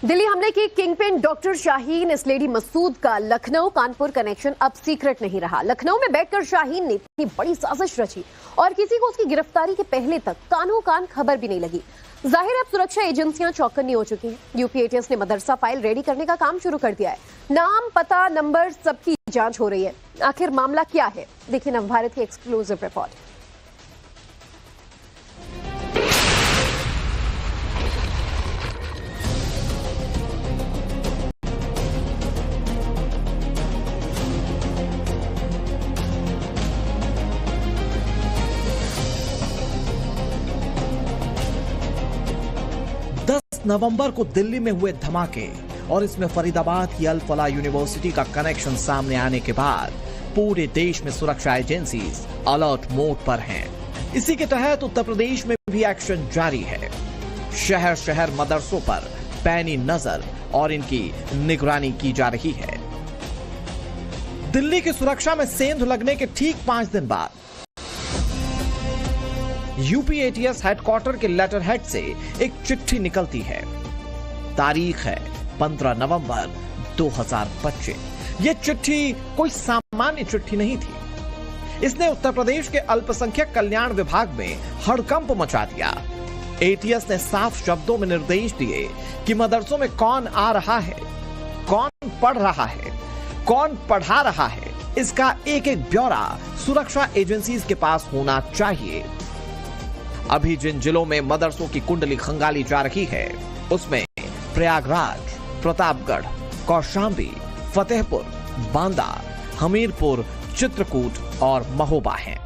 दिल्ली हमले की kingpin doctor Shaheen इस्लेडी Masood का लखनऊ कानपुर कनेक्शन अब सीक्रेट नहीं रहा। लखनऊ में बैठकर शाहीन ने इतनी बड़ी साजिश रची और किसी को उसकी गिरफ्तारी के पहले तक कानों कान खबर भी नहीं लगी। जाहिर है अब सुरक्षा एजेंसियां चौकन्नी हो चुकी हैं। यूपी एटीएस ने मदरसा फाइल रेडी करने का काम शुरू कर दिया है। नाम, पता, नंबर सबकी जांच हो रही है। आखिर मामला क्या है, देखिए नवभारत की एक्सक्लूसिव रिपोर्ट। नवंबर को दिल्ली में हुए धमाके और इसमें फरीदाबाद की अल फलाह यूनिवर्सिटी का कनेक्शन सामने आने के बाद पूरे देश में सुरक्षा एजेंसीज अलर्ट मोड पर हैं। इसी के तहत उत्तर प्रदेश में भी एक्शन जारी है। शहर शहर मदरसों पर पैनी नजर और इनकी निगरानी की जा रही है। दिल्ली की सुरक्षा में सेंध लगने के ठीक 5 दिन बाद यूपी एटीएस हेडक्वार्टर के लेटर हेड से एक चिट्ठी निकलती है। तारीख है 15 नवंबर 2025। यह चिट्ठी कोई सामान्य चिट्ठी नहीं थी। इसने उत्तर प्रदेश के अल्पसंख्यक कल्याण विभाग में हड़कंप मचा दिया। एटीएस ने साफ शब्दों में निर्देश दिए कि मदरसों में कौन आ रहा है, कौन पढ़ रहा है, कौन पढ़ा रहा है, इसका एक एक ब्यौरा सुरक्षा एजेंसीज के पास होना चाहिए। अभी जिन जिलों में मदरसों की कुंडली खंगाली जा रही है उसमें प्रयागराज, प्रतापगढ़, कौशांबी, फतेहपुर, बांदा, हमीरपुर, चित्रकूट और महोबा हैं।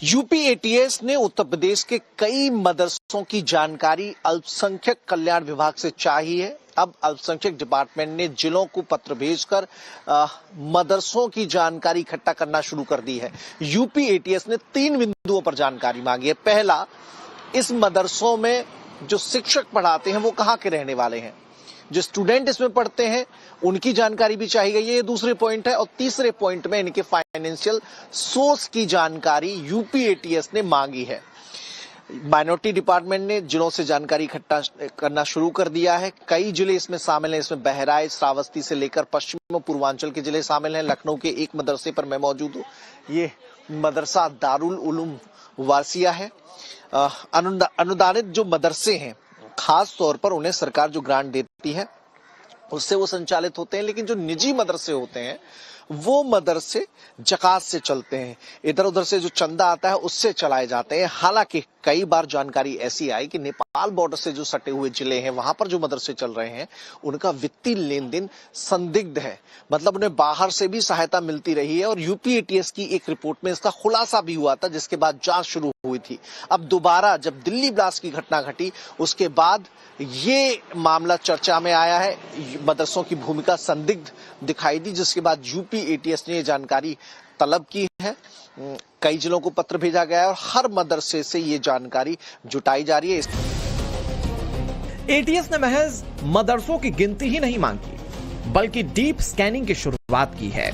यूपी एटीएस ने उत्तर प्रदेश के कई मदरसों की जानकारी अल्पसंख्यक कल्याण विभाग से चाही है। अब अल्पसंख्यक डिपार्टमेंट ने जिलों को पत्र भेजकर मदरसों की जानकारी इकट्ठा करना शुरू कर दी है। यूपी एटीएस ने 3 बिंदुओं पर जानकारी मांगी है। पहला, इस मदरसों में जो शिक्षक पढ़ाते हैं वो कहाँ के रहने वाले हैं, जो स्टूडेंट इसमें पढ़ते हैं उनकी जानकारी भी चाहिए। ये दूसरे पॉइंट है। और तीसरे पॉइंट में इनके फाइनेंशियल सोर्स की जानकारी यूपी एटीएस ने मांगी है। माइनॉरिटी डिपार्टमेंट ने जिलों से जानकारी इकट्ठा करना शुरू कर दिया है। कई जिले इसमें शामिल हैं। इसमें बहराइच, श्रावस्ती से लेकर पश्चिम पूर्वांचल के जिले शामिल हैं। लखनऊ के एक मदरसे पर मैं मौजूद हूँ। ये मदरसा दारुल उलूम वासिया है। अनुदानित जो मदरसे हैं खास तौर पर उन्हें सरकार जो ग्रांट देती है उससे वो संचालित होते हैं। लेकिन जो निजी मदरसे होते हैं वो मदरसे जकात से चलते हैं। इधर उधर से जो चंदा आता है उससे चलाए जाते हैं। हालांकि कई बार जानकारी ऐसी आई कि नेपाल बॉर्डर से जो सटे हुए जिले हैं वहां पर जो मदरसे चल रहे हैं उनका वित्तीय लेन देन संदिग्ध है, मतलब उन्हें बाहर से भी सहायता मिलती रही है। और यूपी एटीएस की एक रिपोर्ट में इसका खुलासा भी हुआ था, जिसके बाद जांच शुरू हुई थी। अब दोबारा जब दिल्ली ब्लास्ट की घटना घटी उसके बाद ये मामला चर्चा में आया है। मदरसों की भूमिका संदिग्ध दिखाई दी, जिसके बाद यूपी एटीएस ने ये जानकारी तलब की है। कई जिलों को पत्र भेजा गया है और हर मदरसे से ये जानकारी जुटाई जा रही है। एटीएस ने महज मदरसों की गिनती ही नहीं मांगी बल्कि डीप स्कैनिंग की शुरुआत की है।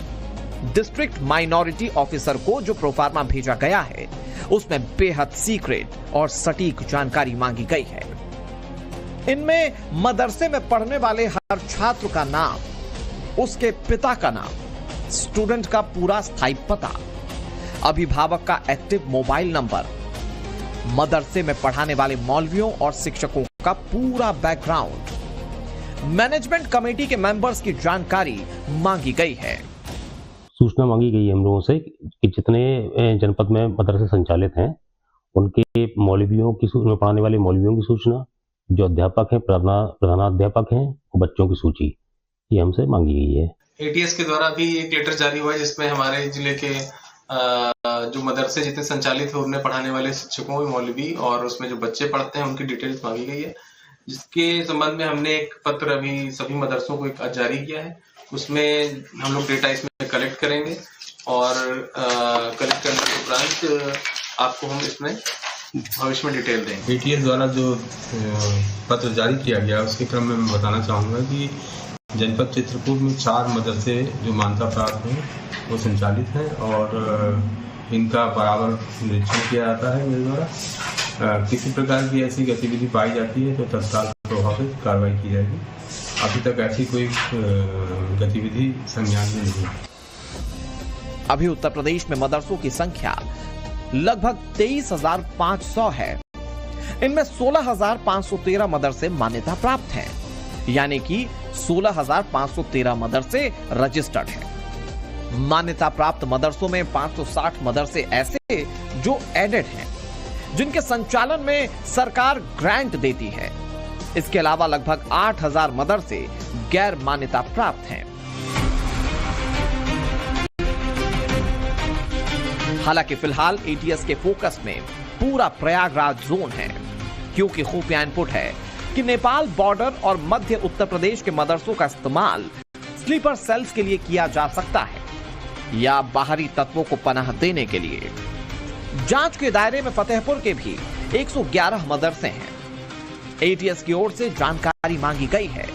डिस्ट्रिक्ट माइनॉरिटी ऑफिसर को जो प्रोफार्मा भेजा गया है उसमें बेहद सीक्रेट और सटीक जानकारी मांगी गई है। इनमें मदरसे में पढ़ने वाले हर छात्र का नाम, उसके पिता का नाम, स्टूडेंट का पूरा स्थायी पता, अभिभावक का एक्टिव मोबाइल नंबर, मदरसे में पढ़ाने वाले मौलवियों और शिक्षकों का पूरा बैकग्राउंड, मैनेजमेंट कमेटी के मेंबर्स की जानकारी मांगी गई है। सूचना मांगी गई है हम लोगों से कि जितने जनपद में मदरसे संचालित हैं उनके मौलवियों की, पढ़ाने वाले मौलवियों की सूचना, जो अध्यापक हैं, प्रधानाध्यापक हैं, बच्चों की सूची ये हमसे मांगी गई है। एटीएस के द्वारा भी एक लेटर जारी हुआ है जिसमें हमारे जिले के जो मदरसे जितने संचालित है उनमें पढ़ाने वाले शिक्षकों, मौलवी और उसमें जो बच्चे पढ़ते हैं उनकी डिटेल्स मांगी गई है। जिसके संबंध में हमने एक पत्र अभी सभी मदरसों को एक जारी किया है। उसमें हम लोग डेटा इसमें कलेक्ट करेंगे और कलेक्ट करने के उपरांत आपको हम इसमें भविष्य में डिटेल देंगे। एटीएस द्वारा जो पत्र जारी किया गया उसके क्रम में मैं बताना चाहूँगा कि जनपद चित्रकूट में 4 मदरसे जो मान्यता प्राप्त हैं वो संचालित हैं और इनका बराबर निरीक्षण किया जाता है मेरे द्वारा। किसी प्रकार की ऐसी गतिविधि पाई जाती है तो तत्काल प्रभाव से कार्रवाई की जाएगी। अभी तक ऐसी कोई गतिविधि संज्ञान में नहीं है। अभी उत्तर प्रदेश में मदरसों की संख्या लगभग 23,500 है। इनमें 16,513 मदरसे मान्यता प्राप्त हैं, यानी कि 16,513 मदरसे रजिस्टर्ड हैं। मान्यता प्राप्त मदरसों में 560 मदरसे ऐसे जो एडेड हैं, जिनके संचालन में सरकार ग्रांट देती है। इसके अलावा लगभग 8,000 मदरसे गैर मान्यता प्राप्त हैं। हालांकि फिलहाल एटीएस के फोकस में पूरा प्रयागराज जोन है, क्योंकि खुफिया इनपुट है कि नेपाल बॉर्डर और मध्य उत्तर प्रदेश के मदरसों का इस्तेमाल स्लीपर सेल्स के लिए किया जा सकता है या बाहरी तत्वों को पनाह देने के लिए। जांच के दायरे में फतेहपुर के भी 111 मदरसे हैं। एटीएस की ओर से जानकारी मांगी गई है,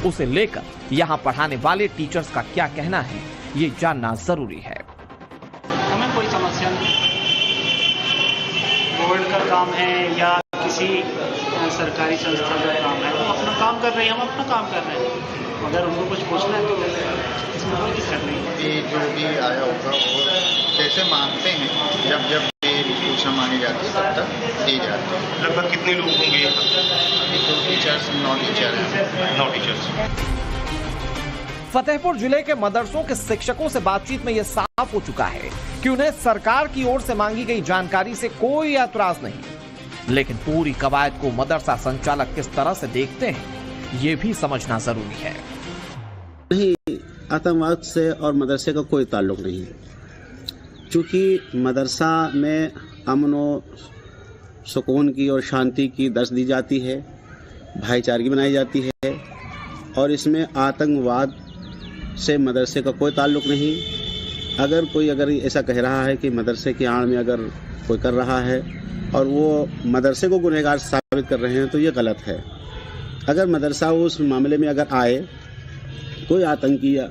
उसे लेकर यहां पढ़ाने वाले टीचर्स का क्या कहना है, ये जानना जरूरी है। हमें कोई समस्या नहीं, बोर्ड का काम है या किसी सरकारी संस्था का काम है, वो अपना काम कर रहे हैं, हम अपना काम कर रहे हैं। अगर उनको कुछ पूछना है तो इसमें कोई दिक्कत नहीं है। ये जो भी आया होगा वो कैसे मांगते हैं, जब जब ये सूचना मांगी जाती है तब तक दी जाती है। लगभग कितने लोग होंगे यहाँ? 2 टीचर्स, 9 टीचर हैं। 9 टीचर्स। फतेहपुर जिले के मदरसों के शिक्षकों से बातचीत में यह साफ हो चुका है कि उन्हें सरकार की ओर से मांगी गई जानकारी से कोई ऐतराज नहीं, लेकिन पूरी कवायद को मदरसा संचालक किस तरह से देखते हैं, ये भी समझना जरूरी है। नहीं, आतंकवाद से और मदरसे का कोई ताल्लुक नहीं है, क्योंकि मदरसा में अमन और सुकून की और शांति की दर्स दी जाती है, भाईचारगी बनाई जाती है, और इसमें आतंकवाद से मदरसे का कोई ताल्लुक नहीं। अगर ऐसा कह रहा है कि मदरसे की आड़ में अगर कोई कर रहा है और वो मदरसे को गुनहगार साबित कर रहे हैं तो ये गलत है। अगर मदरसा उस मामले में अगर आए कोई आतंकी या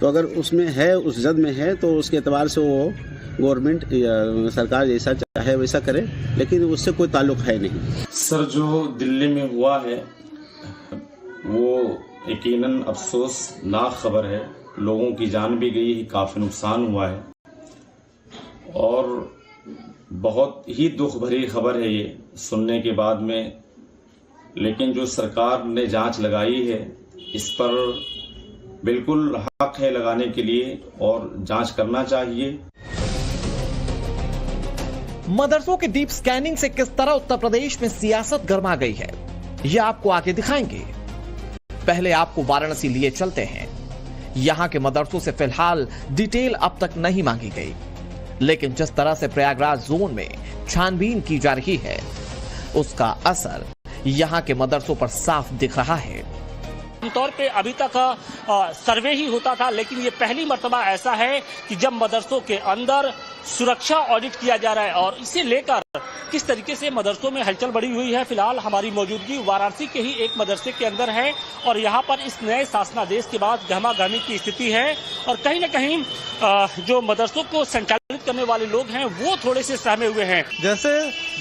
तो अगर उसमें है, उस जद में है, तो उसके एतबार से वो गवर्नमेंट या सरकार जैसा चाहे वैसा करे, लेकिन उससे कोई ताल्लुक है नहीं। सर, जो दिल्ली में हुआ है वो यकीनन अफसोसनाक खबर है। लोगों की जान भी गई है, काफ़ी नुकसान हुआ है और बहुत ही दुख भरी खबर है ये सुनने के बाद में। लेकिन जो सरकार ने जांच लगाई है इस पर बिल्कुल हक है लगाने के लिए और जांच करना चाहिए। मदरसों के डीप स्कैनिंग से किस तरह उत्तर प्रदेश में सियासत गर्मा गई है, यह आपको आगे दिखाएंगे। पहले आपको वाराणसी लिए चलते हैं। यहां के मदरसों से फिलहाल डिटेल अब तक नहीं मांगी गई, लेकिन जिस तरह से प्रयागराज जोन में छानबीन की जा रही है, उसका असर यहां के मदरसों पर साफ दिख रहा है। आमतौर पे अभी तक सर्वे ही होता था, लेकिन ये पहली मर्तबा ऐसा है कि जब मदरसों के अंदर सुरक्षा ऑडिट किया जा रहा है और इसे लेकर किस तरीके से मदरसों में हलचल बढ़ी हुई है। फिलहाल हमारी मौजूदगी वाराणसी के ही एक मदरसे के अंदर है और यहाँ पर इस नए शासनादेश के बाद गहमा गहमी की स्थिति है और कहीं न कहीं जो मदरसों को संचालित करने वाले लोग हैं वो थोड़े से सहमे हुए हैं। जैसे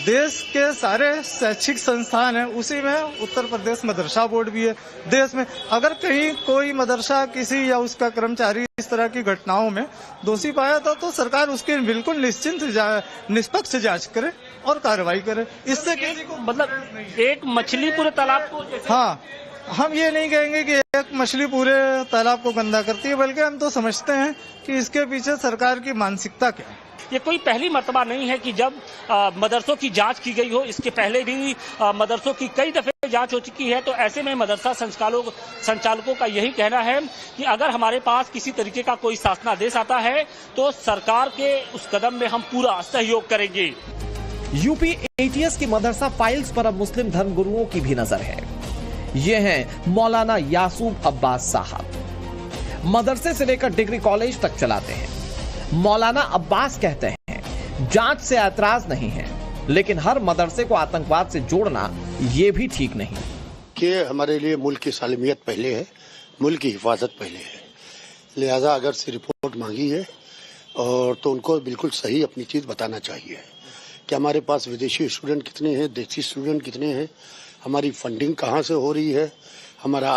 देश के सारे शैक्षिक संस्थान हैं, उसी में उत्तर प्रदेश मदरसा बोर्ड भी है। देश में अगर कहीं कोई मदरसा किसी या उसका कर्मचारी इस तरह की घटनाओं में दोषी पाया था तो सरकार उसकी बिल्कुल निष्पक्ष जांच करे और कार्रवाई करे। इससे किसी को मतलब एक मछली पूरे तालाब को, हाँ, हम ये नहीं कहेंगे कि एक मछली पूरे तालाब को गंदा करती है, बल्कि हम तो समझते हैं कि इसके पीछे सरकार की मानसिकता क्या है। ये कोई पहली मर्तबा नहीं है कि जब मदरसों की जांच की गई हो। इसके पहले भी मदरसों की कई दफे जांच हो चुकी है। तो ऐसे में मदरसा संचालकों का यही कहना है कि अगर हमारे पास किसी तरीके का कोई शासनादेश आता है तो सरकार के उस कदम में हम पूरा सहयोग करेंगे। यूपी एटीएस की मदरसा फाइल्स पर अब मुस्लिम धर्मगुरुओं की भी नजर है। ये हैं मौलाना यासूब अब्बास साहब। मदरसे से लेकर डिग्री कॉलेज तक चलाते हैं। मौलाना अब्बास कहते हैं जांच से ऐतराज नहीं है, लेकिन हर मदरसे को आतंकवाद से जोड़ना ये भी ठीक नहीं कि हमारे लिए मुल्क की सालमियत पहले है, मुल्क की हिफाजत पहले है। लिहाजा अगर से रिपोर्ट मांगी है और तो उनको बिल्कुल सही अपनी चीज बताना चाहिए कि हमारे पास विदेशी स्टूडेंट कितने हैं, देसी स्टूडेंट कितने हैं, हमारी फंडिंग कहाँ से हो रही है, हमारा